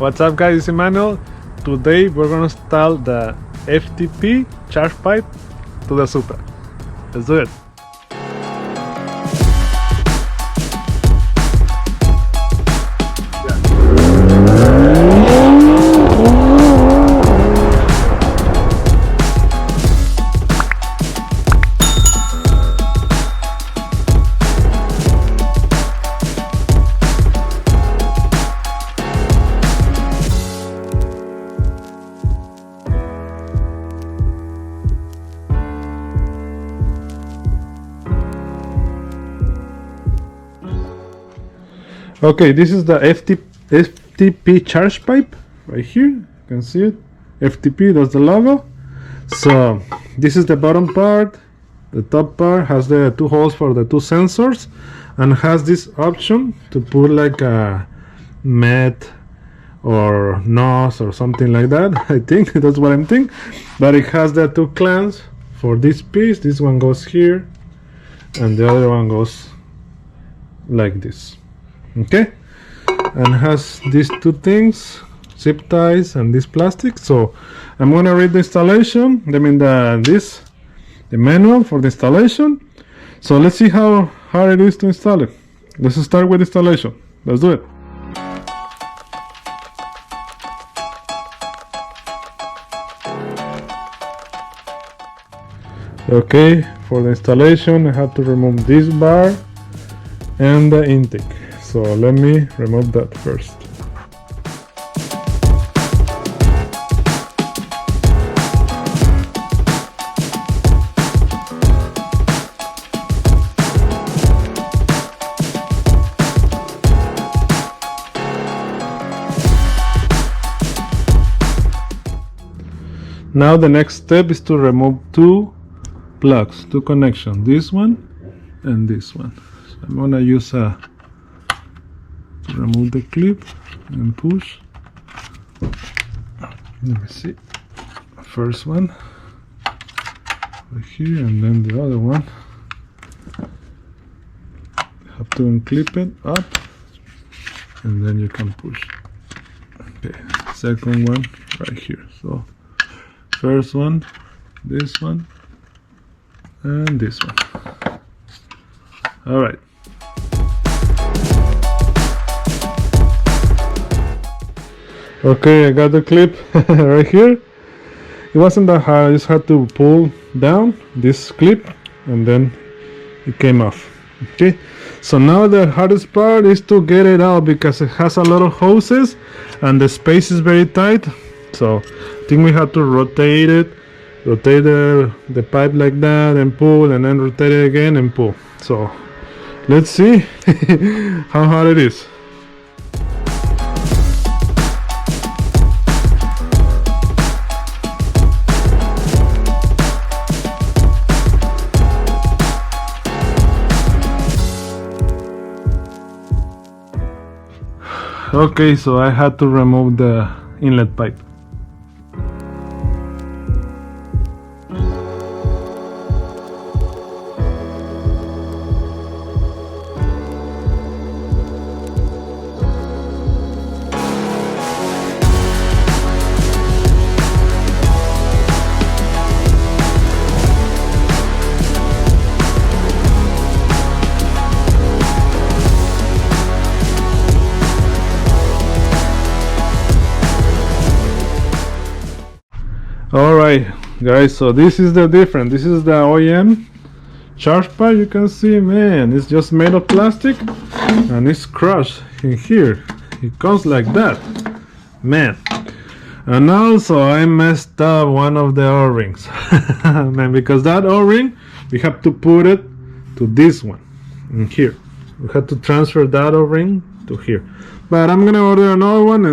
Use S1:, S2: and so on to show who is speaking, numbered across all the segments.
S1: What's up guys, it's Emmanuel. Today we're gonna install the FTP charge pipe to the Supra. Let's do it. Okay, this is the FTP charge pipe right here. You can see it. FTP, that's the logo. So this is the bottom part. The top part has the two holes for the two sensors and has this option to put like a mat or nose or something like that. I think that's what I'm thinking. But it has the two clamps for this piece. This one goes here and the other one goes like this. Okay, and has these two things, zip ties and this plastic. So I'm gonna read the installation, the manual for the installation. So let's see how hard it is to install it. Let's start with installation. Let's do it. Okay, for the installation I have to remove this bar and the intake. So let me remove that first. Now the next step is to remove two plugs, two connections, this one and this one. So I'm gonna use a remove the clip and push. Let me see. First one right here and then the other one. You have to unclip it up and then you can push. Okay, second one right here. So first one, this one and this one. All right. Okay, I got the clip right here. It wasn't that hard, I just had to pull down this clip and then it came off. Okay, so now the hardest part is to get it out because it has a lot of hoses and the space is very tight. So I think we have to rotate the pipe like that and pull and then rotate it again and pull. So let's see how hard it is. Okay, so I had to remove the inlet pipe. Alright guys, so this is the difference. This is the OEM charge pipe. You can see, man, it's just made of plastic and it's crushed in here. It comes like that, man. And also I messed up one of the O-rings man, because that O-ring we have to put it to this one in here. We have to transfer that O-ring to here, but I'm gonna order another one,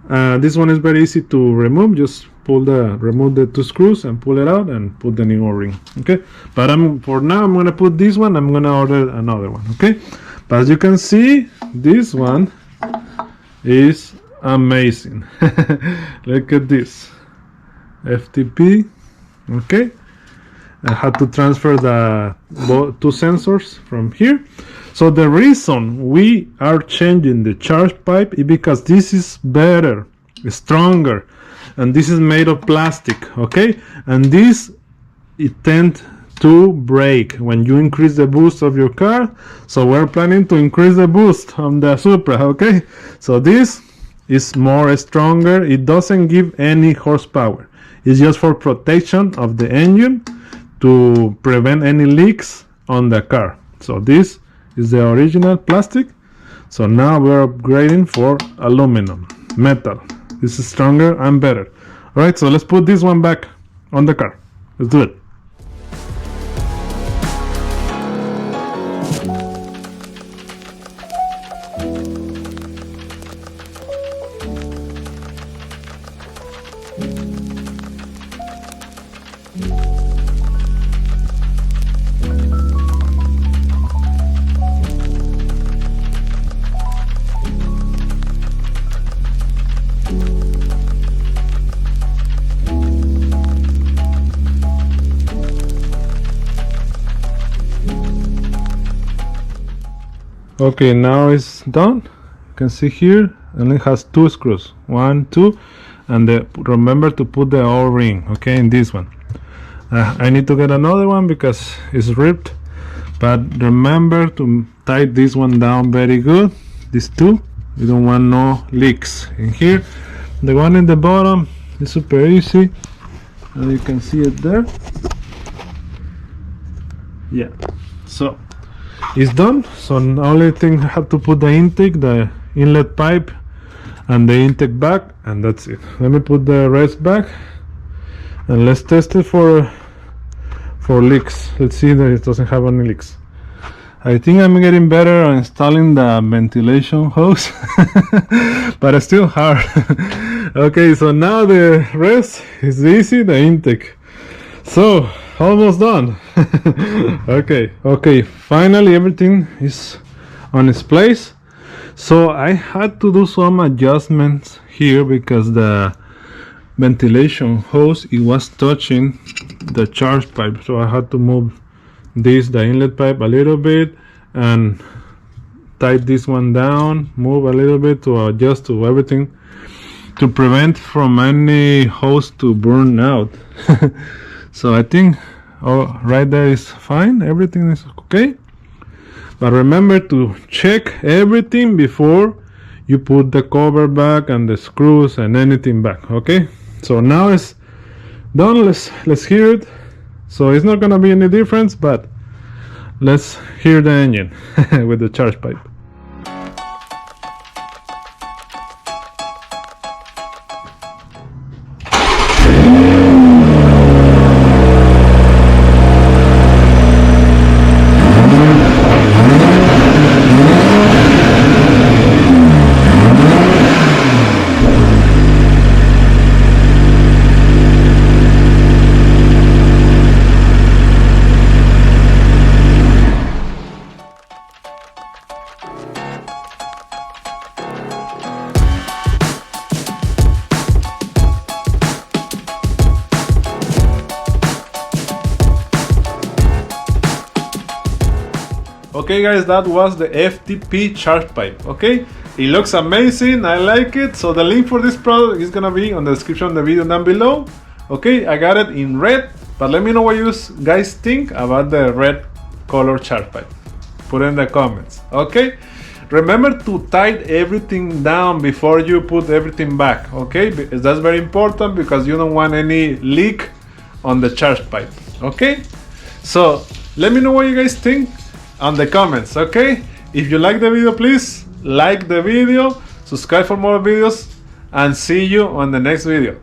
S1: and this one is very easy to remove. Just remove the two screws and pull it out and put the new O-ring. Okay, but for now I'm gonna put this one. I'm gonna order another one. Okay, but as you can see, this one is amazing. Look at this FTP. Okay, I had to transfer the two sensors from here. So the reason we are changing the charge pipe is because this is better, stronger, and this is made of plastic, okay? And this, it tends to break when you increase the boost of your car. So we're planning to increase the boost on the Supra, okay? So this is more stronger. It doesn't give any horsepower. It's just for protection of the engine to prevent any leaks on the car. So this is the original plastic. So now we're upgrading for aluminum, metal. This is stronger and better. All right, so let's put this one back on the car. Let's do it. Okay, now it's done. You can see here, and it has two screws, 1, 2, and remember to put the O-ring, okay, in this one. I need to get another one because it's ripped, but remember to tie this one down very good. These two, you don't want no leaks in here. The one in the bottom is super easy, and you can see it there. Yeah, so it's done. So the only thing I have to put the intake, the inlet pipe, and the intake back, and that's it. Let me put the rest back, and let's test it for leaks. Let's see that it doesn't have any leaks. I think I'm getting better on installing the ventilation hose, but it's still hard. Okay, so now the rest is easy, the intake. So almost done. okay, finally everything is on its place. So I had to do some adjustments here because the ventilation hose, it was touching the charge pipe, so I had to move the inlet pipe a little bit and tight this one down, move a little bit to adjust to everything to prevent from any hose to burn out. So I think right there is fine, everything is okay. But remember to check everything before you put the cover back and the screws and anything back, okay? So now it's done. Let's hear it. So it's not gonna be any difference, but let's hear the engine with the charge pipe. Okay guys, that was the FTP charge pipe. Okay, it looks amazing, I like it. So the link for this product is gonna be on the description of the video down below. Okay, I got it in red, but let me know what you guys think about the red color charge pipe. Put it in the comments. Okay, remember to tighten everything down before you put everything back. Okay, because that's very important, because you don't want any leak on the charge pipe. Okay, so let me know what you guys think on the comments. Okay, if you like the video, please like the video, subscribe for more videos, and see you on the next video.